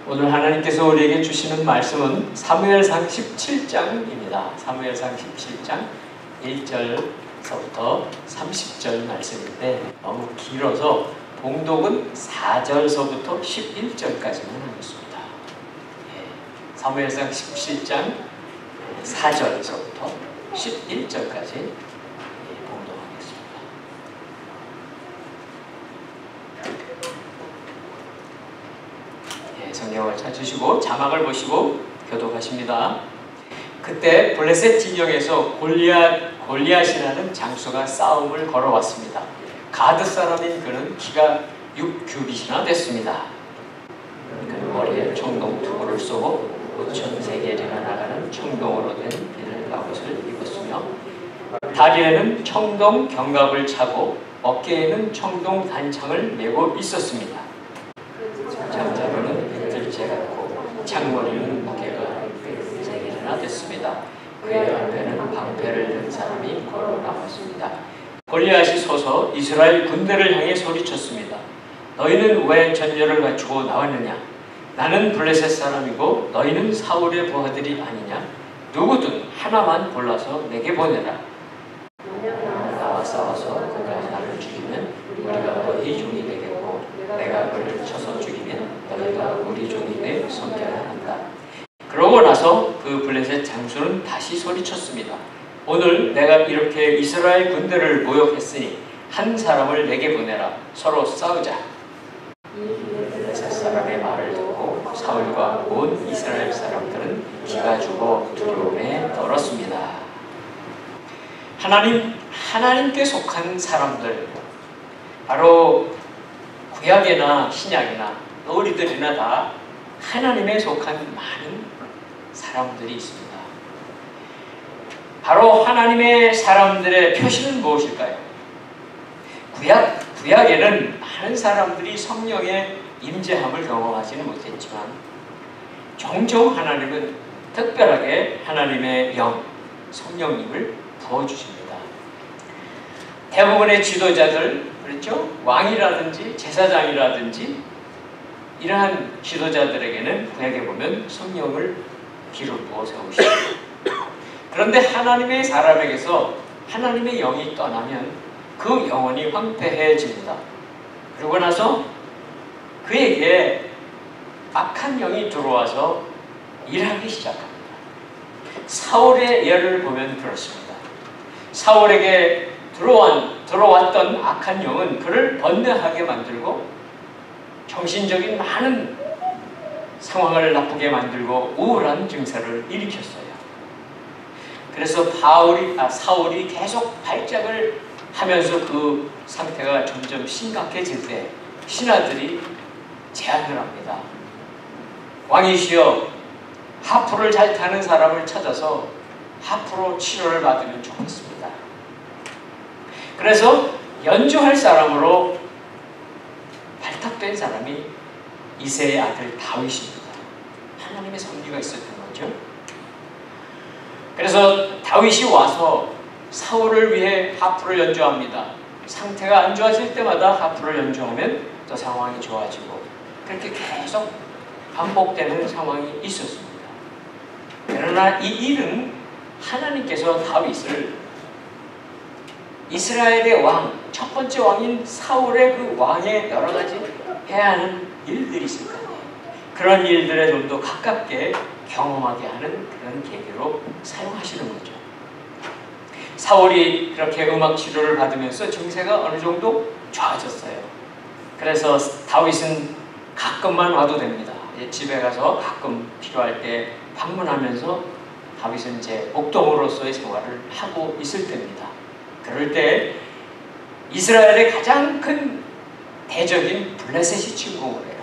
오늘 하나님께서 우리에게 주시는 말씀은 사무엘상 17장입니다. 사무엘상 17장 1절서부터 30절 말씀인데 너무 길어서 봉독은 4절서부터 11절까지만 하겠습니다. 사무엘상 17장 4절서부터 11절까지 봉독하겠습니다. 성경을 찾으시고 자막을 보시고 교독하십니다. 그때 블레셋 진영에서 골리앗이라는 장수가 싸움을 걸어왔습니다. 가드 사람인 그는 키가 6규빗이나 됐습니다. 그는 머리에 청동 투구를 쏘고 5,000세겔이나 나가는 청동으로 된 비늘 갑옷을 입었으며 다리에는 청동 견갑을 차고 어깨에는 청동 단창을 메고 있었습니다. 장자로는 빗들째 같고 창머리는 무게가 100세겔이나 됐습니다. 그의 앞에는 방패를 든 사람이 걸어 나왔습니다. 골리앗이 서서 이스라엘 군대를 향해 소리쳤습니다. 너희는 왜 전열을 갖추고 나왔느냐? 나는 블레셋 사람이고 너희는 사울의 부하들이 아니냐? 누구든 하나만 골라서 내게 보내라. 나와 싸워서 그가 나를 죽이면 우리가 너희 종이 되겠고 내가 그를 쳐서 죽이면 너희가 우리 종이 되 섬겨야 한다. 그러고 나서 그 블레셋 장수는 다시 소리쳤습니다. 오늘 내가 이렇게 이스라엘 군대를 모욕했으니 한 사람을 내게 보내라. 서로 싸우자. 블레셋 사람의 말을 듣고 사울과 온 이스라엘 사람들은 기가 죽어 두려움에 떨었습니다. 하나님께 속한 사람들, 바로 구약이나 신약이나 우리들이나 다 하나님에 속한 많은 사람들이 있습니다. 바로 하나님의 사람들의 표시는 무엇일까요? 구약에는 많은 사람들이 성령의 임재함을 경험하지는 못했지만 종종 하나님은 특별하게 하나님의 영, 성령님을 부어주십니다. 대부분의 지도자들, 그렇죠? 왕이라든지 제사장이라든지 이러한 지도자들에게는 구약에 보면 성령을 기름 부어 세우십니다. 그런데 하나님의 사람에게서 하나님의 영이 떠나면 그 영혼이 황폐해집니다. 그러고 나서 그에게 악한 영이 들어와서 일하기 시작합니다. 사울의 예를 보면 그렇습니다. 사울에게 들어왔던 악한 영은 그를 번뇌하게 만들고 정신적인 많은 상황을 나쁘게 만들고 우울한 증세를 일으켰어요. 그래서 사울이 계속 발작을 하면서 그 상태가 점점 심각해질 때 신하들이 제안을 합니다. 왕이시여, 하프를 잘 타는 사람을 찾아서 하프로 치료를 받으면 좋겠습니다. 그래서 연주할 사람으로 발탁된 사람이 이새의 아들 다윗입니다. 하나님의 섭리가 있었던 거죠. 그래서 다윗이 와서 사울을 위해 하프를 연주합니다. 상태가 안 좋아질 때마다 하프를 연주하면 또 상황이 좋아지고 그렇게 계속 반복되는 상황이 있었습니다. 그러나 이 일은 하나님께서 다윗을 이스라엘의 왕, 첫 번째 왕인 사울의 그 왕의 여러 가지 해야 하는 일들이 있을 거예요. 그런 일들에 좀 더 가깝게 경험하게 하는 그런 계기로 사용하시는 거죠. 사울이 그렇게 음악 치료를 받으면서 증세가 어느 정도 좋아졌어요. 그래서 다윗은 가끔만 와도 됩니다. 집에 가서 가끔 필요할 때 방문하면서 다윗은 이제 목동으로서의 생활을 하고 있을 때입니다. 그럴 때 이스라엘의 가장 큰 대적인 블레셋이 침공을 해요.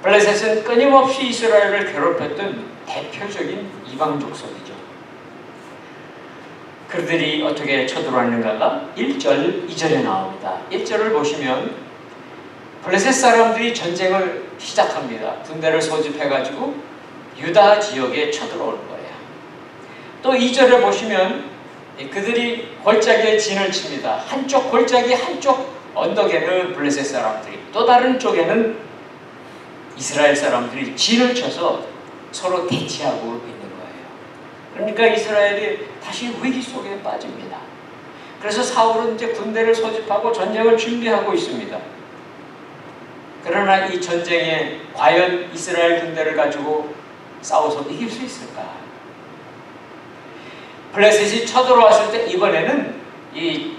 블레셋은 끊임없이 이스라엘을 괴롭혔던 대표적인 이방 족속이죠. 그들이 어떻게 쳐들어왔는가가 1절, 2절에 나옵니다. 1절을 보시면 블레셋 사람들이 전쟁을 시작합니다. 군대를 소집해가지고 유다 지역에 쳐들어오는 거예요. 또 2절에 보시면 그들이 골짜기에 진을 칩니다. 한쪽 골짜기 한쪽 언덕에는 블레셋 사람들이, 또 다른 쪽에는 이스라엘 사람들이 진을 쳐서 서로 대치하고 있는 거예요. 그러니까 이스라엘이 다시 위기 속에 빠집니다. 그래서 사울은 이제 군대를 소집하고 전쟁을 준비하고 있습니다. 그러나 이 전쟁에 과연 이스라엘 군대를 가지고 싸워서 이길 수 있을까? 블레셋이 쳐들어왔을 때 이번에는 이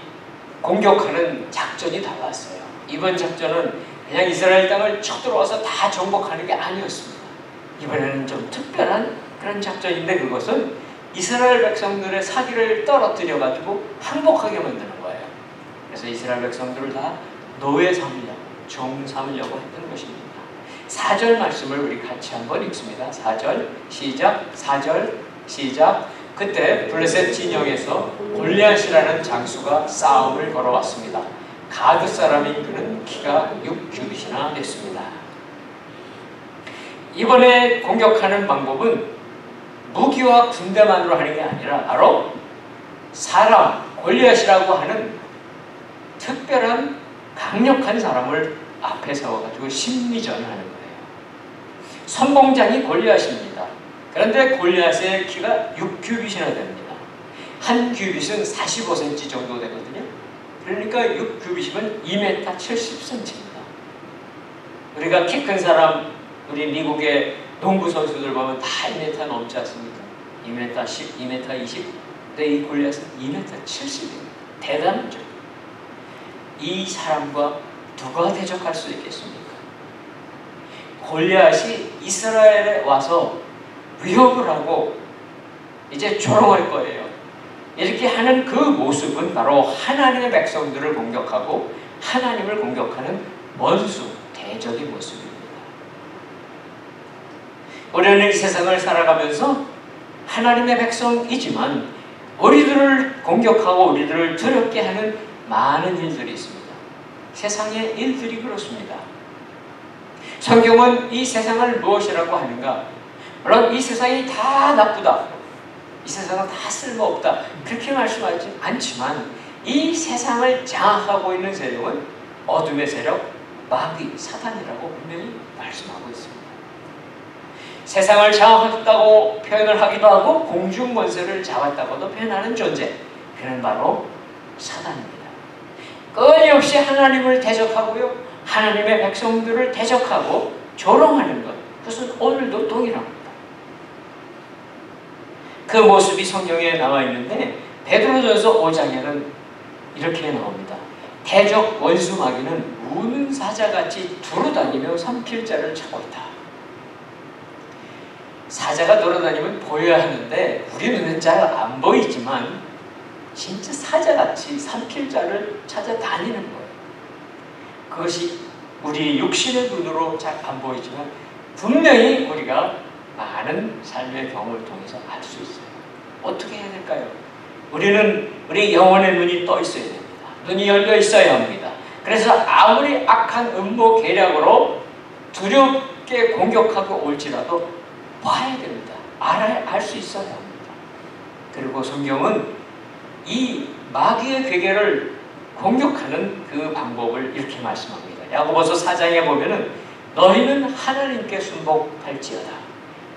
공격하는 작전이 달랐어요. 이번 작전은 그냥 이스라엘 땅을 쳐들어와서 다 정복하는 게 아니었습니다. 이번에는 좀 특별한 그런 작전인데 그것은 이스라엘 백성들의 사기를 떨어뜨려가지고 항복하게 만드는 거예요. 그래서 이스라엘 백성들을 다 노예 삼으려고, 종 삼으려고 했던 것입니다. 4절 말씀을 우리 같이 한번 읽습니다. 4절 시작. 4절 시작. 그때 블레셋 진영에서 골리앗이라는 장수가 싸움을 걸어왔습니다. 가드 사람인 그는 키가 6규빗이나 됐습니다. 이번에 공격하는 방법은 무기와 군대만으로 하는 게 아니라 바로 사람, 골리앗이라고 하는 특별한 강력한 사람을 앞에 세워가지고 심리전을 하는 거예요. 선봉장이 골리앗입니다. 그런데 골리앗의 키가 6규빗이나 됩니다. 한 규빗은 45cm 정도 되거든요. 그러니까 6규빗이면 2m 70cm입니다. 우리가 키 큰 사람, 우리 미국의 농구 선수들 보면 다 2m 넘지 않습니까? 2m 10, 2m 20. 근데 이 골리앗은 2m 70입니다. 대단하죠. 이 사람과 누가 대적할 수 있겠습니까? 골리앗이 이스라엘에 와서 위협을 하고 이제 조롱할 거예요. 이렇게 하는 그 모습은 바로 하나님의 백성들을 공격하고 하나님을 공격하는 원수, 대적의 모습입니다. 우리는 이 세상을 살아가면서 하나님의 백성이지만 우리들을 공격하고 우리들을 두렵게 하는 많은 일들이 있습니다. 세상의 일들이 그렇습니다. 성경은 이 세상을 무엇이라고 하는가? 물론 이 세상이 다 나쁘다, 이 세상은 다 쓸모없다, 그렇게 말씀하지 않지만 이 세상을 장악하고 있는 세력은 어둠의 세력, 마귀, 사단이라고 분명히 말씀하고 있습니다. 세상을 장악했다고 표현을 하기도 하고 공중권세를 잡았다고도 표현하는 존재, 그는 바로 사단입니다. 끊임없이 하나님을 대적하고요, 하나님의 백성들을 대적하고 조롱하는 것, 그것은 오늘도 동일합니다. 그 모습이 성경에 나와 있는데 베드로전서 5장에는 이렇게 나옵니다. 대적 원수 마귀는 우는 사자같이 두루다니며 삼킬 자를 찾고 있다. 사자가 돌아다니면 보여야 하는데 우리 눈은 잘 안 보이지만 진짜 사자같이 삼킬 자를 찾아다니는 거예요. 그것이 우리 육신의 눈으로 잘 안 보이지만 분명히 우리가 많은 삶의 경험을 통해서 알 수 있어요. 어떻게 해야 될까요? 우리는 우리 영혼의 눈이 떠 있어야 됩니다. 눈이 열려 있어야 합니다. 그래서 아무리 악한 음모 계략으로 두렵게 공격하고 올지라도 봐야 됩니다. 알 수 있어야 합니다. 그리고 성경은 이 마귀의 괴계를 공격하는 그 방법을 이렇게 말씀합니다. 야고보서 4장에 보면은 너희는 하나님께 순복할지어다.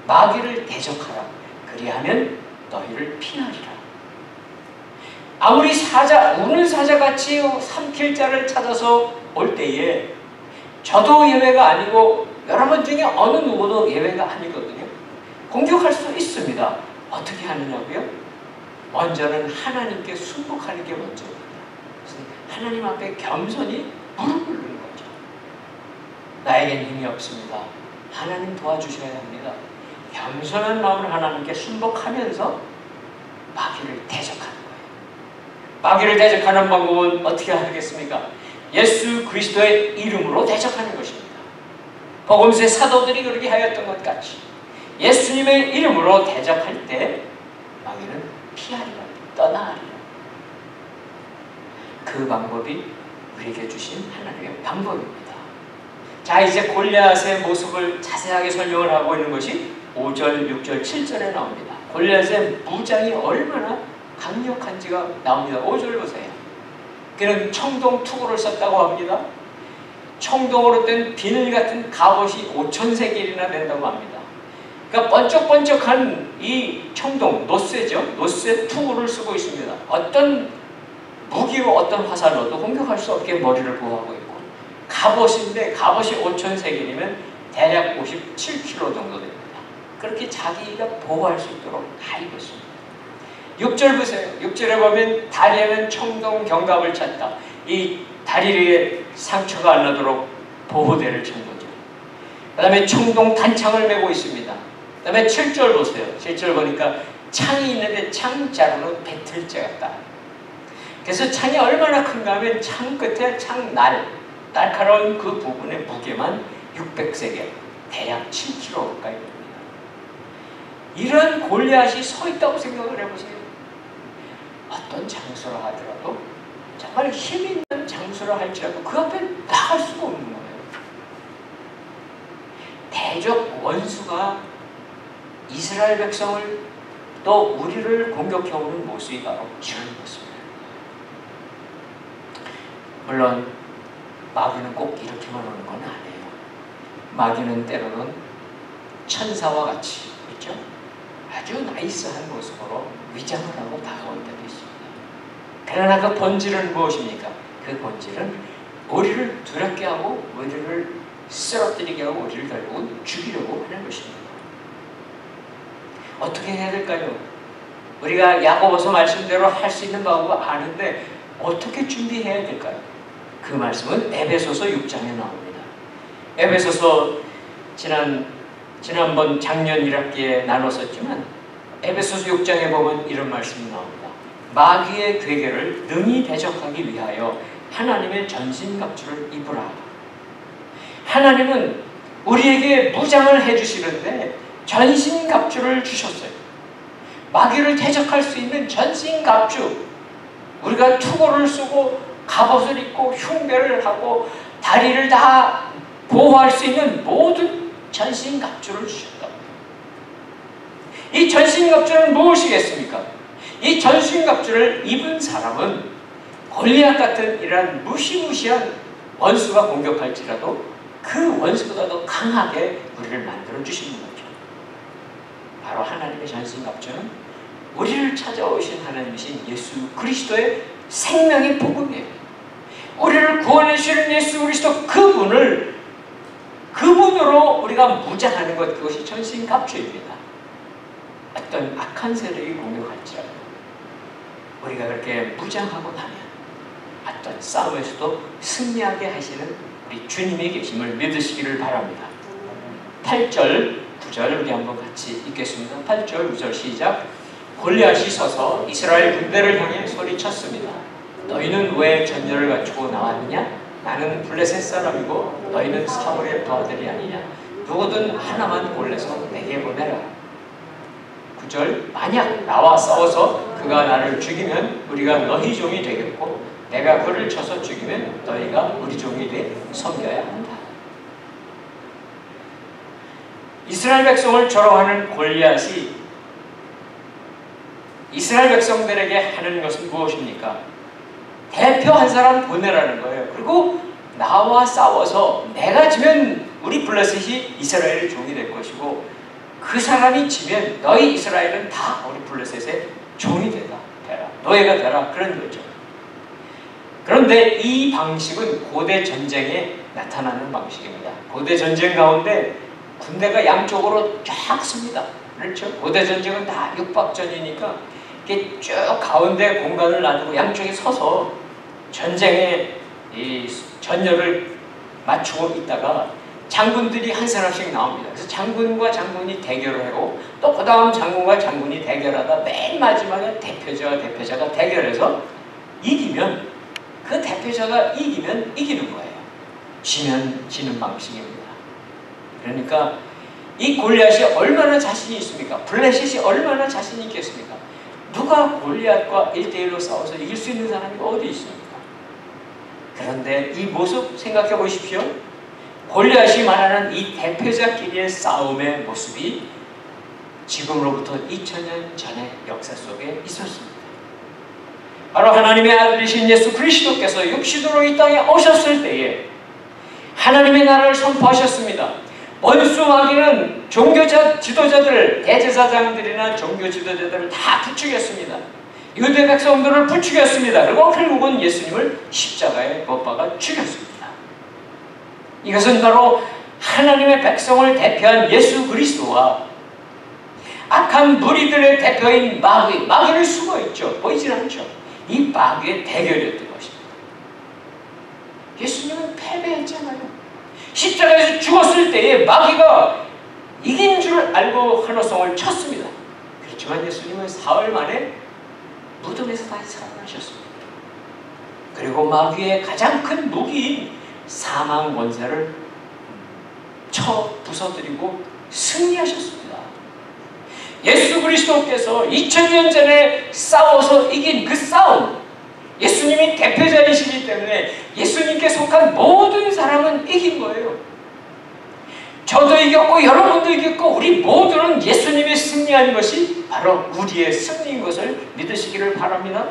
마귀를 대적하라. 그리하면 너희를 피하리라. 아무리 우는 사자같이 삼킬 자를 찾아서 올 때에 저도 예외가 아니고 여러분 중에 어느 누구도 예외가 아니거든요. 공격할 수 있습니다. 어떻게 하느냐고요? 먼저는 하나님께 순복하는 게 먼저입니다. 하나님 앞에 겸손히 무릎 꿇는 거죠. 나에겐 힘이 없습니다. 하나님 도와주셔야 합니다. 겸손한 마음을 하나님께 순복하면서 마귀를 대적하는 거예요. 마귀를 대적하는 방법은 어떻게 하겠습니까? 예수 그리스도의 이름으로 대적하는 것입니다. 복음서의 사도들이 그렇게 하였던 것 같이 예수님의 이름으로 대적할 때 마귀는 피하리라, 떠나리라. 그 방법이 우리에게 주신 하나님의 방법입니다. 자, 이제 골리앗의 모습을 자세하게 설명을 하고 있는 것이 5절, 6절, 7절에 나옵니다. 골리앗의 무장이 얼마나 강력한지가 나옵니다. 5절 보세요. 그는 청동 투구를 썼다고 합니다. 청동으로 된 비늘 같은 갑옷이 5,000세겔이나 된다고 합니다. 그러니까 번쩍번쩍한 이 청동, 노쇠죠. 노쇠 투구를 쓰고 있습니다. 어떤 무기로 어떤 화살로도 공격할 수 없게 머리를 보호하고 있고, 갑옷인데 갑옷이 5,000세겔이면 대략 57kg 정도 됩니다. 그렇게 자기가 보호할 수 있도록 다 입었습니다. 6절 보세요. 6절에 보면 다리에는 청동 경갑을 찼다. 이 다리에 상처가 안 나도록 보호대를 찬 거죠. 그 다음에 청동 단창을 메고 있습니다. 그 다음에 7절 보세요. 7절 보니까 창이 있는데 창자루는 배틀재 같다. 그래서 창이 얼마나 큰가 하면 창 끝에 창날, 날카로운 그 부분의 무게만 600세겔, 대략 7kg 가까이 됩니다. 이런 골리앗이 서 있다고 생각을 해보세요. 어떤 장수라 하더라도, 정말 힘 있는 장수라 할지라도 그 앞에 나갈 수가 없는 거예요. 대적 원수가 이스라엘 백성을 또 우리를 공격해오는 모습이 바로 이런 모습입니다. 물론 마귀는 꼭 이렇게만 오는 건 아니에요. 마귀는 때로는 천사와 같이, 그렇죠? 아주 나이스한 모습으로 위장을 하고 다가올 때도 있습니다. 그러나 그 본질은 무엇입니까? 그 본질은 우리를 두렵게 하고 우리를 쓰러뜨리게 하고 우리를 결국은 죽이려고 하는 것입니다. 어떻게 해야 될까요? 우리가 야고보서 말씀대로 할 수 있는 방법을 아는데 어떻게 준비해야 될까요? 그 말씀은 에베소서 6장에 나옵니다. 에베소서 지난번 작년 1학기에 나눴었지만 에베소서 6장에 보면 이런 말씀이 나옵니다. 마귀의 괴계를 능히 대적하기 위하여 하나님의 전신갑주를 입으라. 하나님은 우리에게 무장을 해주시는데 전신갑주를 주셨어요. 마귀를 대적할 수 있는 전신갑주, 우리가 투고를 쓰고 갑옷을 입고 흉배를 하고 다리를 다 보호할 수 있는 모든 전신갑주를 주셨다. 이 전신갑주는 무엇이겠습니까? 이 전신갑주를 입은 사람은 골리앗 같은 이러한 무시무시한 원수가 공격할지라도 그 원수보다 더 강하게 우리를 만들어 주시는 거죠. 바로 하나님의 전신갑주는 우리를 찾아오신 하나님이신 예수 그리스도의 생명의 복음이에요. 우리를 구원해 주시는 예수 그리스도 그분으로 우리가 무장하는 것, 그것이 전신갑주입니다. 어떤 악한 세력이 공격할지라도 우리가 그렇게 무장하고 나면 어떤 싸움에서도 승리하게 하시는 우리 주님이 계심을 믿으시기를 바랍니다. 8절, 9절 우리 한번 같이 읽겠습니다. 8절, 9절 시작. 골리앗이 서서 이스라엘 군대를 향해 소리쳤습니다. 너희는 왜 전열을 갖추고 나왔느냐? 나는 블레셋 사람이고 너희는 사울의 부하들이 아니냐? 누구든 하나만 골라서 내게 보내라. 9절. 만약 나와 싸워서 그가 나를 죽이면 우리가 너희 종이 되겠고 내가 그를 쳐서 죽이면 너희가 우리 종이 돼 섬겨야 한다. 이스라엘 백성을 조롱하는 골리앗이 이스라엘 백성들에게 하는 것은 무엇입니까? 대표 한 사람 보내라는 거예요. 그리고 나와 싸워서 내가 지면 우리 블레셋이 이스라엘의 종이 될 것이고 그 사람이 지면 너희 이스라엘은 다 우리 블레셋의 종이 되라. 노예가 되라. 그런 거죠. 그런데 이 방식은 고대 전쟁에 나타나는 방식입니다. 고대 전쟁 가운데 군대가 양쪽으로 쫙 씁니다. 그렇죠? 고대 전쟁은 다 육박전이니까 이렇게 쭉 가운데 공간을 놔두고 양쪽에 서서 전쟁에 이 전열을 맞추고 있다가 장군들이 한 사람씩 나옵니다. 그래서 장군과 장군이 대결을 하고 또 그 다음 장군과 장군이 대결하다 맨 마지막에 대표자와 대표자가 대결해서 이기면 그 대표자가 이기면 이기는 거예요. 지면 지는 방식입니다. 그러니까 이 골리앗이 얼마나 자신이 있습니까? 블레셋이 얼마나 자신이 있겠습니까? 누가 골리앗과 1대1로 싸워서 이길 수 있는 사람이 어디 있습니까? 그런데 이 모습 생각해 보십시오. 골리앗이 말하는 이 대표자끼리의 싸움의 모습이 지금으로부터 2000년 전의 역사 속에 있었습니다. 바로 하나님의 아들이신 예수 그리스도께서 육신으로 이 땅에 오셨을 때에 하나님의 나라를 선포하셨습니다. 원수 마귀는 지도자들, 대제사장들이나 종교 지도자들을 다 부추겼습니다. 유대 백성들을 부추겼습니다. 그리고 결국은 예수님을 십자가에 못 박아 죽였습니다. 이것은 바로 하나님의 백성을 대표한 예수 그리스도와 악한 무리들의 대표인 마귀를 숨어있죠. 보이질 않죠. 이 마귀의 대결이었던 것입니다. 예수님은 패배했잖아요. 십자가에서 죽었을 때에 마귀가 이긴 줄 알고 환호성을 쳤습니다. 그렇지만 예수님은 사흘 만에 무덤에서 다시 살아나셨습니다. 그리고 마귀의 가장 큰 무기인 사망 권세를 쳐 부숴드리고 승리하셨습니다. 예수 그리스도께서 2000년 전에 싸워서 이긴 그 싸움, 예수님이 대표자이시기 때문에 예수님께 속한 모든 사람은 이긴 거예요. 저도 이겼고 여러분도 이겼고 우리 모두는 예수님이 승리한 것이 바로 우리의 승리인 것을 믿으시기를 바랍니다.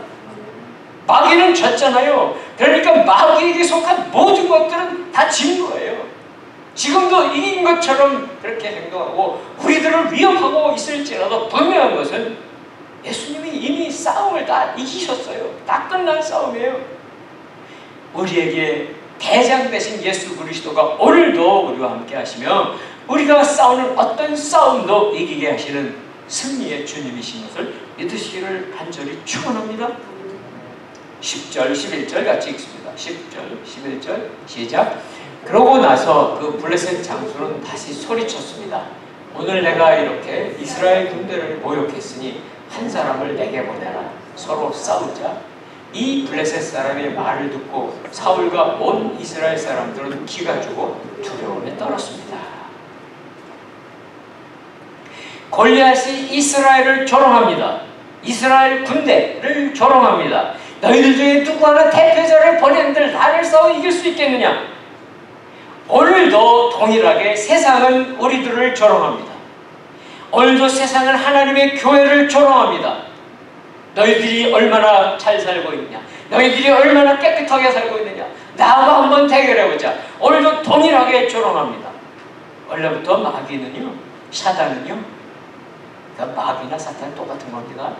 마귀는 졌잖아요. 그러니까 마귀에게 속한 모든 것들은 다 진 거예요. 지금도 이긴 것처럼 그렇게 행동하고 우리들을 위협하고 있을지라도 분명한 것은 예수님이 이미 싸움을 다 이기셨어요. 다 끝난 싸움이에요. 우리에게 대장 되신 예수 그리스도가 오늘도 우리와 함께 하시며 우리가 싸우는 어떤 싸움도 이기게 하시는 승리의 주님이신 것을 믿으시기를 간절히 축원합니다. 10절, 11절 같이 읽습니다. 10절, 11절 시작. 그러고 나서 그 블레셋 장수는 다시 소리쳤습니다. 오늘 내가 이렇게 이스라엘 군대를 모욕했으니 한 사람을 내게 보내라. 서로 싸우자. 이 블레셋 사람의 말을 듣고 사울과 온 이스라엘 사람들은 기가 주고 두려움에 떨었습니다. 골리앗이 이스라엘을 조롱합니다. 이스라엘 군대를 조롱합니다. 너희들 중에 누구 하나 대표자를 보낸들 나를 싸워 이길 수 있겠느냐? 오늘도 동일하게 세상은 우리들을 조롱합니다. 오늘도 세상은 하나님의 교회를 조롱합니다. 너희들이 얼마나 잘 살고 있냐? 너희들이 얼마나 깨끗하게 살고 있느냐? 나하고 한번 대결해보자. 오늘도 동일하게 조롱합니다. 원래부터 마귀는요, 사단은요, 그러니까 마귀나 사탄은 똑같은 겁니다.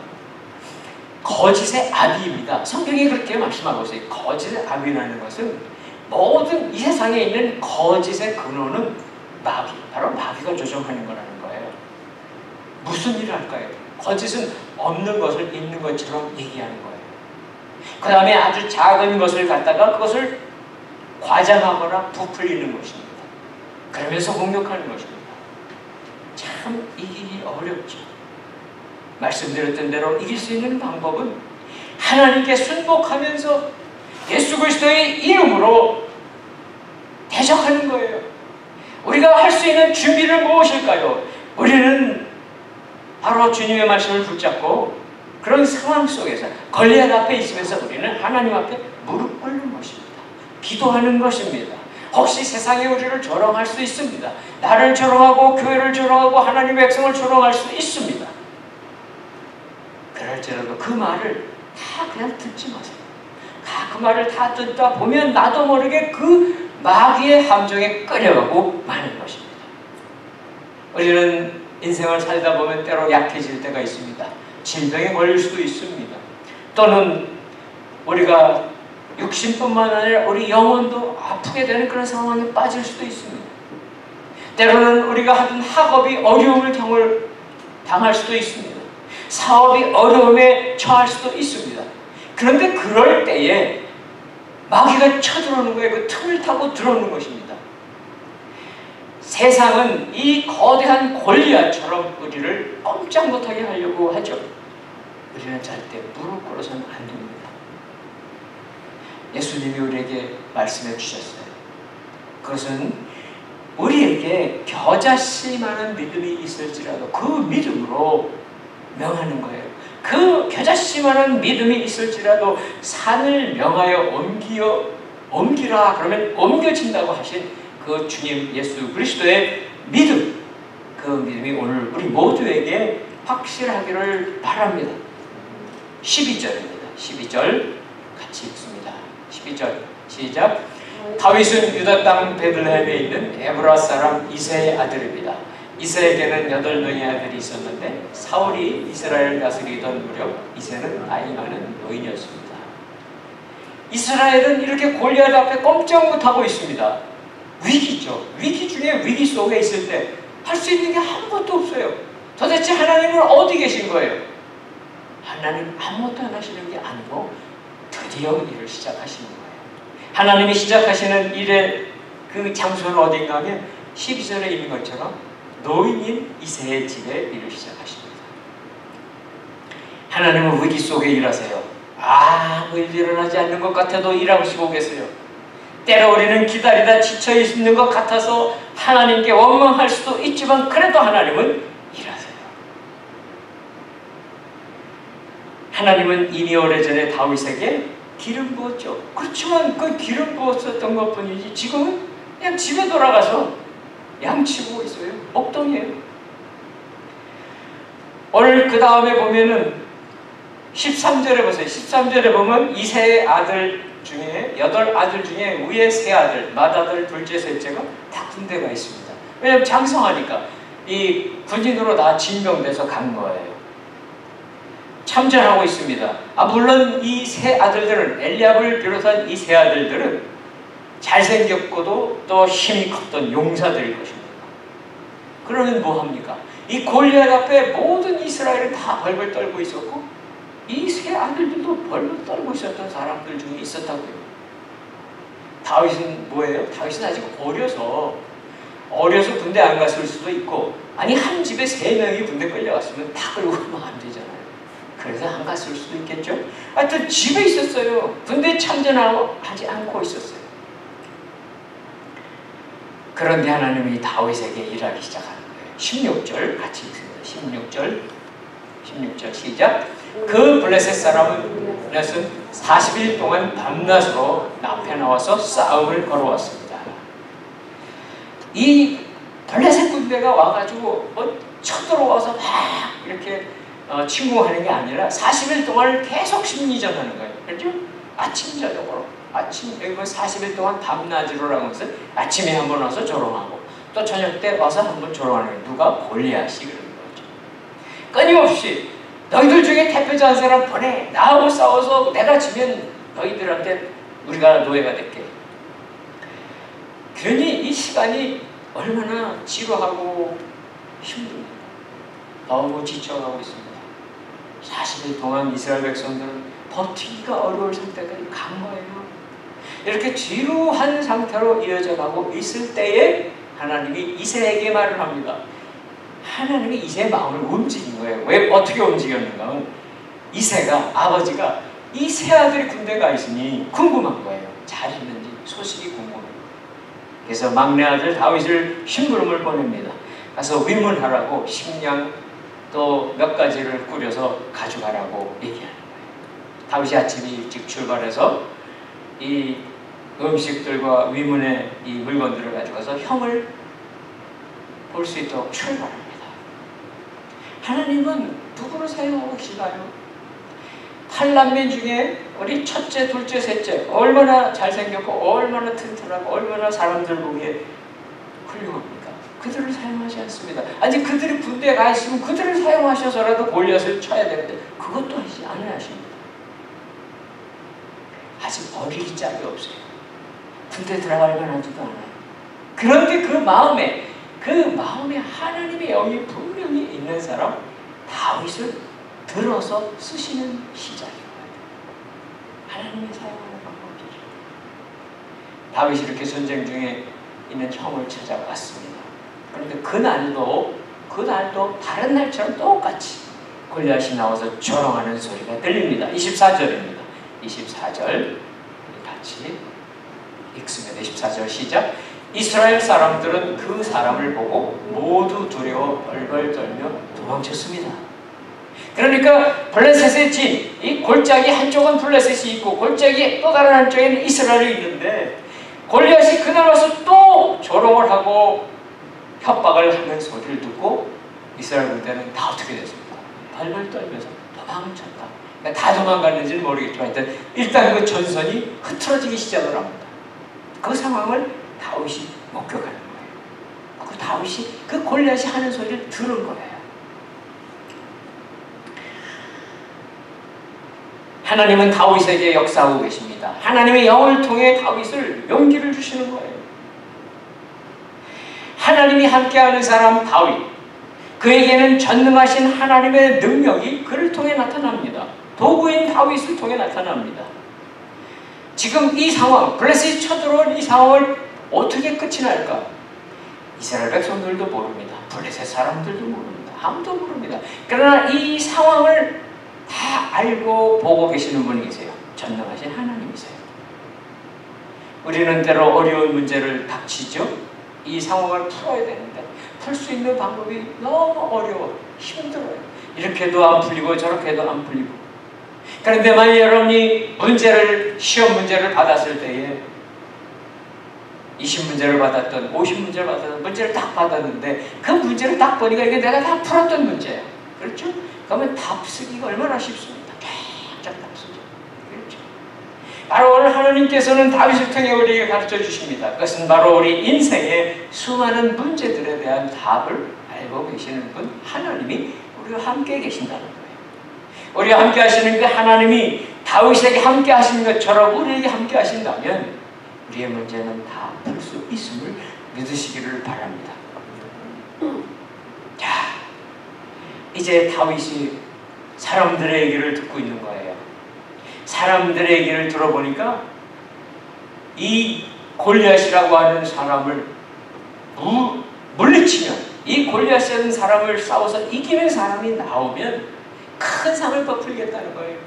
거짓의 아비입니다. 성경이 그렇게 말씀하고 있어요. 거짓의 아비라는 것은 모든 이 세상에 있는 거짓의 근원은 마귀, 바로 마귀가 조종하는 거라는 거예요. 무슨 일을 할까요? 거짓은 없는 것을 있는 것처럼 얘기하는 거예요. 그 다음에 아주 작은 것을 갖다가 그것을 과장하거나 부풀리는 것입니다. 그러면서 공격하는 것입니다. 참 이기기 어렵죠. 말씀드렸던 대로 이길 수 있는 방법은 하나님께 순복하면서 예수 그리스도의 이름으로 대적하는 거예요. 우리가 할 수 있는 준비는 무엇일까요? 우리는 바로 주님의 말씀을 붙잡고 그런 상황 속에서 골리앗 앞에 있으면서 우리는 하나님 앞에 무릎 꿇는 것입니다. 기도하는 것입니다. 혹시 세상에 우리를 조롱할 수 있습니다. 나를 조롱하고 교회를 조롱하고 하나님의 백성을 조롱할 수 있습니다. 그럴지라도 그 말을 다 그냥 듣지 마세요. 그 말을 다 듣다 보면 나도 모르게 그 마귀의 함정에 끌려가고 마는 것입니다. 우리는 인생을 살다 보면 때로 약해질 때가 있습니다. 질병에 걸릴 수도 있습니다. 또는 우리가 육신뿐만 아니라 우리 영혼도 아프게 되는 그런 상황에 빠질 수도 있습니다. 때로는 우리가 하던 학업이 어려움을 당할 수도 있습니다. 사업이 어려움에 처할 수도 있습니다. 그런데 그럴 때에 마귀가 쳐들어오는 거예요. 그 틈을 타고 들어오는 것입니다. 세상은 이 거대한 골리앗처럼 우리를 꼼짝 못하게 하려고 하죠. 우리는 절대 무릎 꿇어서는 안 됩니다. 예수님이 우리에게 말씀해 주셨어요. 그것은 우리에게 겨자씨만한 믿음이 있을지라도 그 믿음으로 명하는 거예요. 그 겨자씨만한 믿음이 있을지라도 산을 명하여 옮기라 그러면 옮겨진다고 하신 그 주님 예수 그리스도의 믿음, 그 믿음이 오늘 우리 모두에게 확실하기를 바랍니다. 12절입니다. 12절 같이 읽습니다. 12절 시작. 다윗은 유다 땅 베들레헴에 있는 에브라 사람 이새의 아들입니다. 이새에게는 8명의 아들이 있었는데 사울이 이스라엘을 다스리던 무렵 이새는 나이 많은 노인이었습니다. 이스라엘은 이렇게 골리앗 앞에 꼼짝 못하고 있습니다. 위기죠. 위기 중에 위기 속에 있을 때 할 수 있는 게 아무것도 없어요. 도대체 하나님은 어디 계신 거예요? 하나님 아무것도 안 하시는 게 아니고 드디어 일을 시작하시는 거예요. 하나님이 시작하시는 일의 그 장소는 어딘가 하면 12절에 있는 것처럼 노인인 이새의 집에 일을 시작하십니다. 하나님은 위기 속에 일하세요. 아무 일 일어나지 않는 것 같아도 일하시고 계세요. 때로 우리는 기다리다 지쳐 있는 것 같아서 하나님께 원망할 수도 있지만 그래도 하나님은 일하세요. 하나님은 이미 오래전에 다윗에게 기름 부었죠. 그렇지만 그 기름 부었었던 것 뿐이지 지금은 그냥 집에 돌아가서 양치고 있어요. 목동이에요. 오늘 그 다음에 보면은 13절에 보세요. 13절에 보면 이새의 아들 중에 8아들 중에 위에 3아들, 맏아들, 둘째, 셋째가 다 군대가 있습니다. 왜냐하면 장성하니까 이 군인으로 다 징병돼서 간 거예요. 참전하고 있습니다. 물론 이 3아들들은 엘리압을 비롯한 이 3아들들은 잘생겼고도 또 힘이 컸던 용사들일 것입니다. 그러면 뭐합니까? 이 골리앗 앞에 모든 이스라엘은 다 벌벌 떨고 있었고 이 3아들들도 벌벌 떨고 있었던 사람들 중에 있었다고요. 다윗은 뭐예요? 다윗은 아직 어려서 군대 안 갔을 수도 있고 아니 한 집에 3명이 군대 끌려갔으면 다 끌고 가면 안 되잖아요. 그래서 안 갔을 수도 있겠죠. 하여튼 집에 있었어요. 군대 참전하지 않고 있었어요. 그런데 하나님이 다윗에게 일하기 시작하는 거예요. 16절 같이 읽습니다. 16절 시작. 그 블레셋 사람은 40일 동안 밤낮으로 앞에 나와서 싸움을 걸어왔습니다. 이 블레셋 군대가 와가지고 쳐들어와서 막 이렇게 침공하는 게 아니라 40일 동안 계속 심리전하는 거예요. 그렇죠? 아침 저녁으로 아침 40일 동안 밤낮으로라고 해서 아침에 한번 와서 조롱하고 또 저녁 때 와서 한번 조롱하는 거예요. 누가? 골리앗이 그런 거죠. 끊임없이 너희들 중에 대표자 한 사람 보내. 나하고 싸워서 내가 지면 너희들한테 우리가 노예가 될게. 괜히 이 시간이 얼마나 지루하고 힘듭니까? 너무 지쳐가고 있습니다. 40일 동안 이스라엘 백성들은 버티기가 어려울 상태까지 간 거예요. 이렇게 지루한 상태로 이어져 가고 있을 때에 하나님이 이새에게 말을 합니다. 하나님이 이새의 마음을 움직인 거예요. 왜 어떻게 움직였는가? 이새가 아버지가 이 세 아들이 군대가 있으니 궁금한 거예요. 잘 있는지 소식이 궁금해요. 그래서 막내 아들 다윗을 심부름을 보냅니다. 가서 위문하라고 식량 또 몇 가지를 꾸려서 가져가라고 얘기하는 거예요. 다윗이 아침에 일찍 출발해서 이 음식들과 위문의 이 물건들을 가져가서 형을 볼 수 있도록 출발합니다. 하나님은 누구를 사용하고 계시나요? 8남매 중에 우리 첫째, 둘째, 셋째 얼마나 잘생겼고 얼마나 튼튼하고 얼마나 사람들 보기에 훌륭합니까? 그들을 사용하지 않습니다. 아니 그들이 군대에 가 있으면 그들을 사용하셔서라도 골리앗을 쳐야 되는데 그것도 하지 않으십니다. 아직 버릴 짝이 없어요. 군대 들어갈 만하지도 않아요. 그런데 그 마음에 하나님의 영이 분명히 있는 사람 다윗을 들어서 쓰시는 시작인 거예요. 하나님이 사용하는 방법이죠. 다윗이 이렇게 전쟁 중에 있는 형을 찾아왔습니다. 그런데 그날도 다른 날처럼 똑같이 골리앗이 나와서 조롱하는 소리가 들립니다. 24절입니다. 24절 같이 읽습니다. 24절 시작. 이스라엘 사람들은 그 사람을 보고 모두 두려워 벌벌 떨며 도망쳤습니다. 그러니까 블레셋의 진, 이 골짜기 한쪽은 블레셋이 있고 골짜기 또 다른 한쪽에는 이스라엘이 있는데 골리앗이 그날 와서 또 조롱을 하고 협박을 하는 소리를 듣고 이스라엘 군대는 다 어떻게 됐습니까? 벌벌 떨면서 도망쳤다. 그러니까 다 도망갔는지는 모르겠지만 일단 그 전선이 흐트러지기 시작을 합니다. 그 상황을 다윗이 목격하는 거예요. 그 다윗이 그 골리앗이 하는 소리를 들은 거예요. 하나님은 다윗에게 역사하고 계십니다. 하나님의 영을 통해 다윗을 용기를 주시는 거예요. 하나님이 함께하는 사람 다윗, 그에게는 전능하신 하나님의 능력이 그를 통해 나타납니다. 도구인 다윗을 통해 나타납니다. 지금 이 상황, 블레셋이 쳐들어온 이 상황을 어떻게 끝이 날까? 이스라엘 백성들도 모릅니다. 블레셋 사람들도 모릅니다. 아무도 모릅니다. 그러나 이 상황을 다 알고 보고 계시는 분이 계세요. 전능하신 하나님이세요. 우리는 때로 어려운 문제를 닥치죠. 이 상황을 풀어야 되는데 풀 수 있는 방법이 너무 어려워, 힘들어요. 이렇게도 안 풀리고 저렇게도 안 풀리고. 그런데 만약 여러분이 시험 문제를 받았을 때에 20문제를 받았던 50문제를 받았던 문제를 딱 받았는데 그 문제를 딱 보니까 이게 내가 다 풀었던 문제예요. 그렇죠? 그러면 답 쓰기가 얼마나 쉽습니까? 쫙쫙 답 쓰죠. 그렇죠? 바로 오늘 하나님께서는 다윗을 통해 우리에게 가르쳐 주십니다. 그것은 바로 우리 인생의 수많은 문제들에 대한 답을 알고 계시는 분, 하나님이 우리와 함께 계신다는 거예요. 우리와 함께 하시는 그 하나님이 다윗에게 함께 하시는 것처럼 우리에게 함께 하신다면 우리의 문제는 다 풀 수 있음을 믿으시기를 바랍니다. 자, 이제 다윗이 사람들의 얘기를 듣고 있는 거예요. 사람들의 얘기를 들어보니까 이 골리앗이라고 하는 사람을 물리치면, 이 골리앗이라는 사람을 싸워서 이기는 사람이 나오면 큰 상을 베풀겠다는 거예요.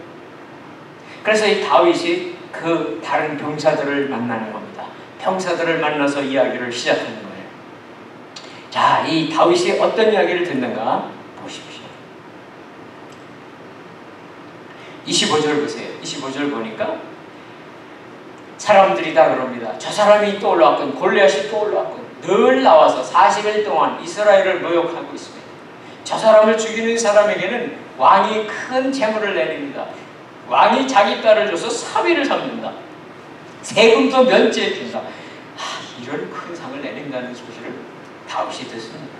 그래서 이 다윗이 그 다른 병사들을 만나는 겁니다. 병사들을 만나서 이야기를 시작하는 거예요. 자, 이 다윗이 어떤 이야기를 듣는가 보십시오. 25절 보세요. 25절 보니까 사람들이 다 그럽니다. 저 사람이 또 올라왔군, 골리앗이 또 올라왔군. 늘 나와서 40일 동안 이스라엘을 모욕하고 있습니다. 저 사람을 죽이는 사람에게는 왕이 큰 재물을 내립니다. 왕이 자기 딸을 줘서 사위를 삼는다. 세금도 면제해 준다. 이런 큰 상을 내린다는 소식을 다윗이 듣습니다.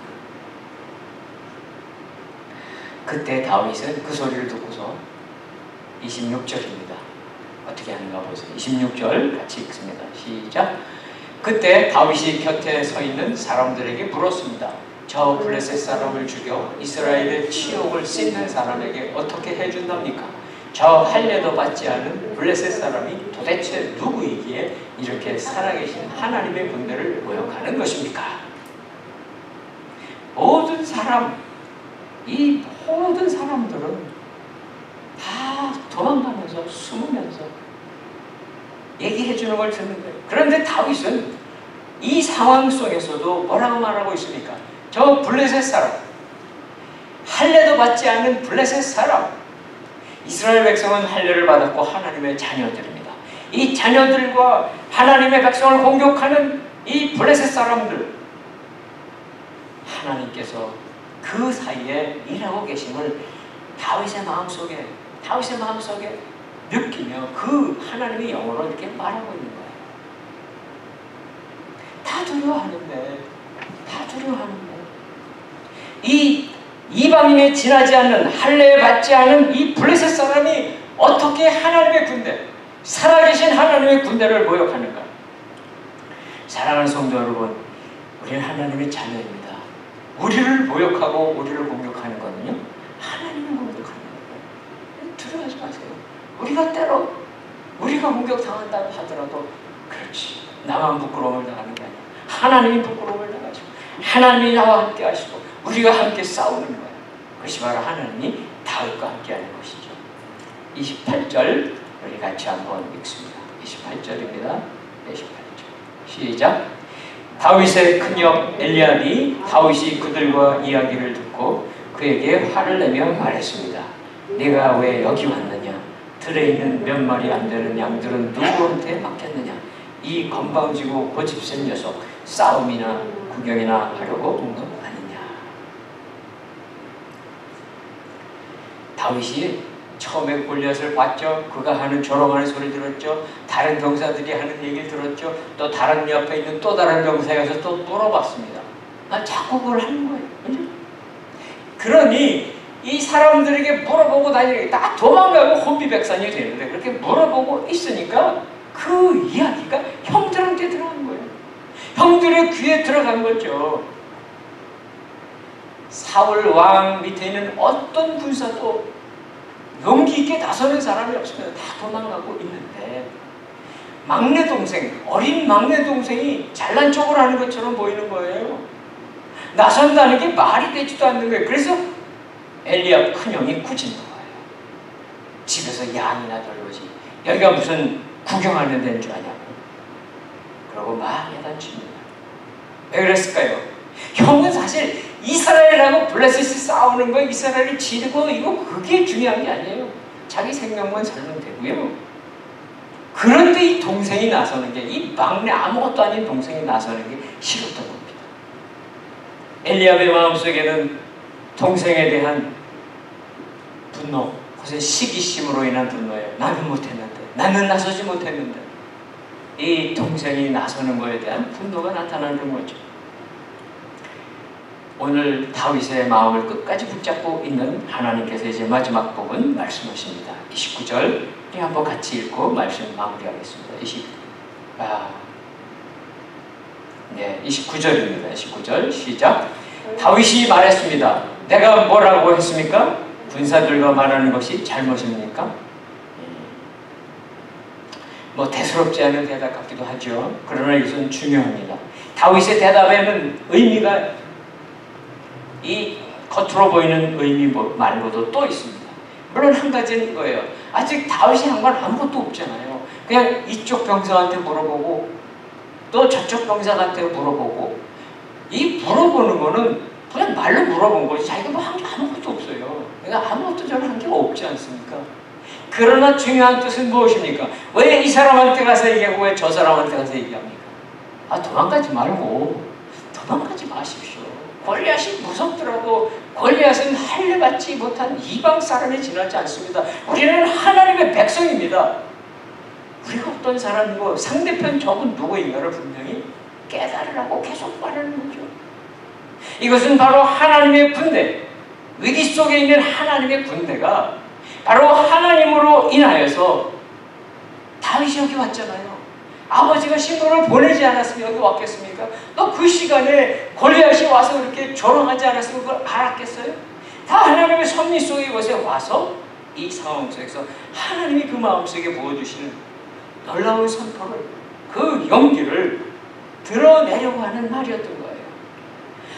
그때 다윗은 그 소리를 듣고서 26절입니다. 어떻게 하는가 보세요. 26절 같이 읽습니다. 시작. 그때 다윗이 곁에 서 있는 사람들에게 물었습니다. 저 블레셋 사람을 죽여 이스라엘의 치욕을 씻는 사람에게 어떻게 해준답니까? 저 할례도 받지 않은 블레셋 사람이 도대체 누구이기에 이렇게 살아계신 하나님의 군대를 모욕하는 것입니까? 모든 사람, 이 모든 사람들은 다 도망가면서 숨으면서 얘기해주는 걸 듣는 거예요. 그런데 다윗은 이 상황 속에서도 뭐라고 말하고 있습니까? 저 블레셋 사람, 할례도 받지 않는 블레셋 사람, 이스라엘 백성은 할례를 받았고 하나님의 자녀들입니다. 이 자녀들과 하나님의 백성을 공격하는 이 블레셋 사람들, 하나님께서 그 사이에 일하고 계심을 다윗의 마음속에 느끼며 그 하나님의 영으로 이렇게 말하고 있는 거예요. 다 두려워하는데 이 이방인에 지나지 않는, 할례에 받지 않은 이 블레셋 사람이 어떻게 하나님의 군대, 살아계신 하나님의 군대를 모욕하는가? 사랑하는 성도 여러분, 우리는 하나님의 자녀입니다. 우리를 모욕하고 우리를 공격하는 거는요, 하나님을 공격하는 거예요. 두려워하지 마세요. 우리가 때로 우리가 공격당한다고 하더라도 그렇지, 나만 부끄러움을 당하는 게 아니야. 하나님이 부끄러움을 당하시고 하나님이 나와 함께 하시고 우리가 함께 싸우는 거예요. 그것이 바로 하나님이 다윗과 함께하는 것이죠. 28절 우리 같이 한번 읽습니다. 28절입니다. 28절 시작. 다윗의 큰형 엘리압이 다윗이 그들과 이야기를 듣고 그에게 화를 내며 말했습니다. 네가 왜 여기 왔느냐? 들에 있는 몇 마리 안 되는 양들은 누구한테 맡겼느냐? 이 건방지고 고집센 녀석, 싸움이나 구경이나 하려고 온 것 아니냐? 다윗이 처음에 골리앗을 봤죠. 그가 하는 조롱하는 소리 들었죠. 다른 병사들이 하는 얘기를 들었죠. 또 다른 옆에 있는 또 다른 병사에 가서 또 물어봤습니다. 자꾸 그걸 하는 거예요. 그죠? 그러니 이 사람들에게 물어보고 다니니까 다 도망가고 혼비백산이 되는데 그렇게 물어보고 있으니까 그 이야기가 형들한테 들어간 거예요. 형들의 귀에 들어간 거죠. 사울 왕 밑에 있는 어떤 군사도 용기 있게 나서는 사람이 없으면 다 도망가고 있는데 막내 동생, 어린 막내 동생이 잘난 척을 하는 것처럼 보이는 거예요. 나선다는 게 말이 되지도 않는 거예요. 그래서 엘리압 큰형이 꾸짖는 거예요. 집에서 양이나 돌보지. 여기가 무슨 구경하는 데인 줄 아냐고. 그러고 막 야단칩니다. 왜 그랬을까요? 형은 사실 이스라엘하고 블레셋이 싸우는 거, 이스라엘이 지르고 이거 그게 중요한 게 아니에요. 자기 생명만 살면 되고요. 그런데 이 동생이 나서는 게, 이 막내 아무것도 아닌 동생이 나서는 게 싫었던 겁니다. 엘리압의 마음속에는 동생에 대한 분노, 그것은 시기심으로 인한 분노예요. 나는 못했는데, 나는 나서지 못했는데. 이 동생이 나서는 것에 대한 분노가 나타나는 거죠. 오늘 다윗의 마음을 끝까지 붙잡고 있는 하나님께서 이제 마지막 부분 말씀하십니다. 29절 한번 같이 읽고 말씀 마무리하겠습니다. 29절입니다. 29절 시작. 다윗이 말했습니다. 내가 뭐라고 했습니까? 군사들과 말하는 것이 잘못입니까? 뭐 대수롭지 않은 대답 같기도 하죠. 그러나 이것은 중요합니다. 다윗의 대답에는 의미가 이 겉으로 보이는 의미 말고도 또 있습니다. 물론 한 가지는 이거예요. 아직 다윗이 한 건 아무것도 없잖아요. 그냥 이쪽 병사한테 물어보고 또 저쪽 병사한테 물어보고, 이 물어보는 거는 그냥 말로 물어본 거지 자기가 뭐 한 게 아무것도 없어요. 그러니까 아무것도 저는 한 게 없지 않습니까? 그러나 중요한 뜻은 무엇입니까? 왜 이 사람한테 가서 얘기하고 왜 저 사람한테 가서 얘기합니까? 도망가지 말고 도망가지 마십시오. 골리앗이 무섭더라도 골리앗은 할례받지 못한 이방 사람에 지나지 않습니다. 우리는 하나님의 백성입니다. 우리가 어떤 사람이고 상대편 적은 누구인가를 분명히 깨달으라고 계속 말하는 거죠. 이것은 바로 하나님의 군대, 위기 속에 있는 하나님의 군대가 바로 하나님으로 인하여서 다윗이 여기 왔잖아요. 아버지가 신부를 보내지 않았으면 여기 왔겠습니까? 또 그 시간에 골리앗이 와서 그렇게 조롱하지 않았으면 그걸 알았겠어요? 다 하나님의 섭리 속에 이곳에 와서 이 상황 속에서 하나님이 그 마음속에 부어주시는 놀라운 선포를, 그 용기를 드러내려고 하는 말이었던 거예요.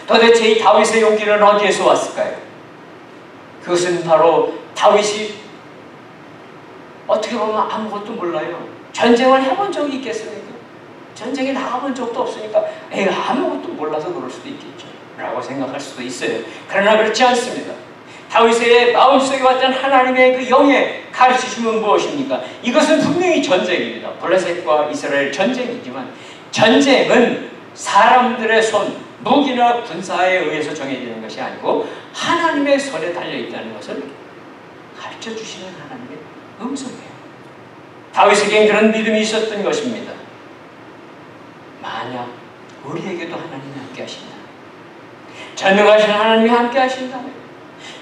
도대체 이 다윗의 용기는 어디에서 왔을까요? 그것은 바로 다윗이 어떻게 보면 아무것도 몰라요. 전쟁을 해본 적이 있겠습니까? 전쟁에 나가본 적도 없으니까 아무것도 몰라서 그럴 수도 있겠죠 라고 생각할 수도 있어요. 그러나 그렇지 않습니다. 다윗의 마음속에 왔던 하나님의 그 영의 가르치심은 무엇입니까? 이것은 분명히 전쟁입니다. 블레셋과 이스라엘 전쟁이지만 전쟁은 사람들의 손, 무기나 군사에 의해서 정해지는 것이 아니고 하나님의 손에 달려있다는 것을 가르쳐주시는 하나님의 음성이에요. 다윗에겐 그런 믿음이 있었던 것입니다. 만약 우리에게도 하나님이 함께 하신다, 전능하신 하나님이 함께 하신다면,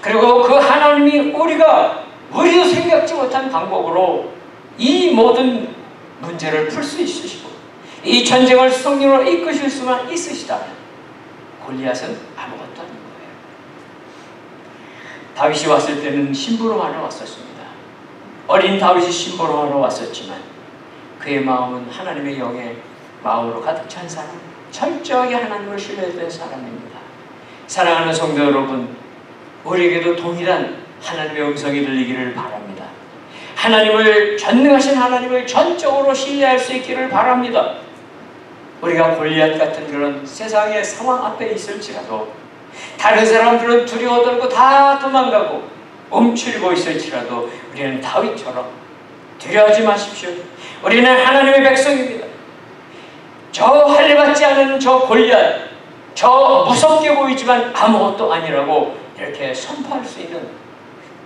그리고 그 하나님이 우리도 생각지 못한 방법으로 이 모든 문제를 풀 수 있으시고 이 전쟁을 성령으로 이끄실 수만 있으시다면 골리앗은 아무것도 아닌 거예요. 다윗이 왔을 때는 심부름하러 왔었습니다. 어린 다윗이 심부름하러 왔었지만 그의 마음은 하나님의 영의 마음으로 가득 찬 사람, 철저하게 하나님을 신뢰했던 사람입니다. 사랑하는 성도 여러분, 우리에게도 동일한 하나님의 음성이 들리기를 바랍니다. 하나님을, 전능하신 하나님을 전적으로 신뢰할 수 있기를 바랍니다. 우리가 골리앗 같은 그런 세상의 상황 앞에 있을지라도, 다른 사람들은 두려워 떨고 다 도망가고 움츠리고 있을지라도 우리는 다윗처럼 두려워하지 마십시오. 우리는 하나님의 백성입니다. 저 할례받지 않은 저 골리앗, 저 무섭게 보이지만 아무것도 아니라고 이렇게 선포할 수 있는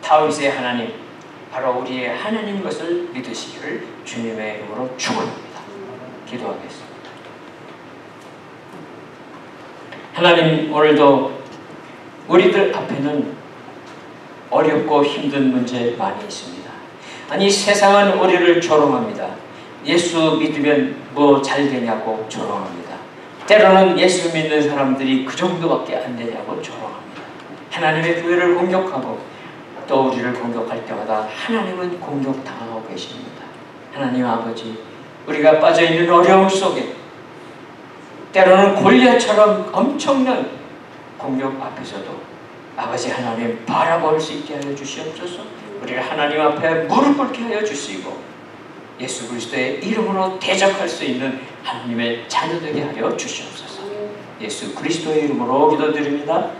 다윗의 하나님, 바로 우리의 하나님 것을 믿으시기를 주님의 이름으로 축원합니다. 기도하겠습니다. 하나님, 오늘도 우리들 앞에는 어렵고 힘든 문제 많이 있습니다. 아니, 세상은 우리를 조롱합니다. 예수 믿으면 뭐 잘 되냐고 조롱합니다. 때로는 예수 믿는 사람들이 그 정도밖에 안 되냐고 조롱합니다. 하나님의 교회를 공격하고 또 우리를 공격할 때마다 하나님은 공격당하고 계십니다. 하나님 아버지, 우리가 빠져있는 어려움 속에 때로는 골리앗처럼 엄청난 공격 앞에서도 아버지 하나님 바라볼 수 있게 하여 주시옵소서. 우리를 하나님 앞에 무릎 꿇게 하여 주시고 예수 그리스도의 이름으로 대적할 수 있는 하나님의 자녀되게 하여 주시옵소서. 예수 그리스도의 이름으로 기도드립니다.